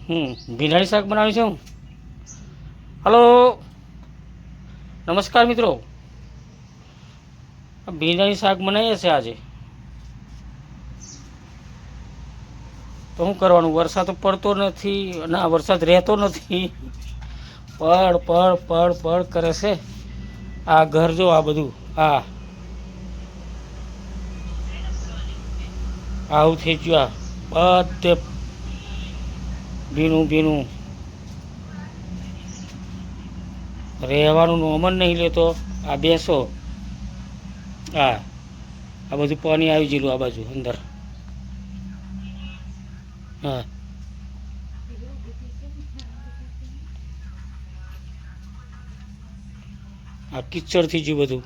ભીંડાની શાક બનાવી છે હું. હલો, નમસ્કાર મિત્રો. ભીંડાની શાક બનાવીએ છે આજે. તો શું કરવાનું, વરસાદ તો પડતો નથી, ના વરસાદ રહેતો નથી. પડ કરે છે. આ ઘર જો, આ બધું આવું થઈ ગયું. આ બધે ભીનું રહેવાનું નોમ જ નહીં લેતો. આ બેસો, આ બધું પાણી આવી ગયેલું આ બાજુ અંદર. આ કિચડ થઈ ગયું બધું.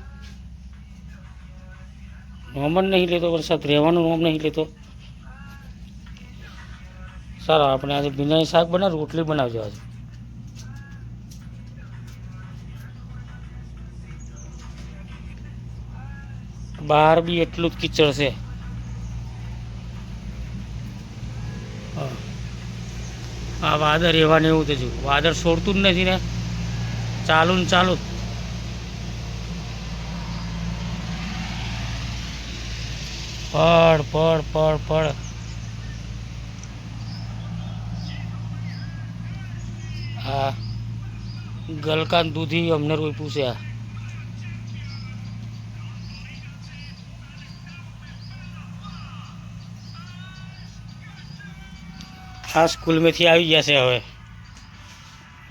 નોમ જ નહીં લેતો વરસાદ, રહેવાનું નોમ નહીં લેતો. સારું, આપણે આજે ભીંડાની શાક બનાવ, રોટલી બનાવજો આજે. બહાર બી એટલું જ કિચડ છે. આ વાદળ રહેવાનું એવું થયું. વાદળ છોડતું જ નથી ને, ચાલુ ને ચાલુ. પડ. હા, ગલકાન દૂધી અમને રોઈ પૂછ્યા. આ સ્કૂલમાંથી આવી ગયા છે હવે.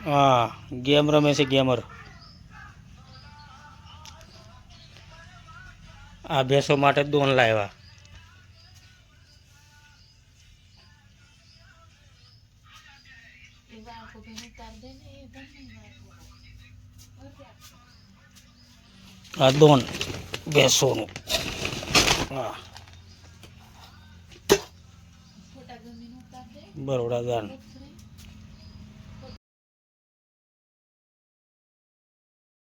હા, ગેમ રમે છે, ગેમર. આ ભેંસો માટે દોન લાવ્યા. આ દોન ભેંસોનું. હા, બરોડા ગાન.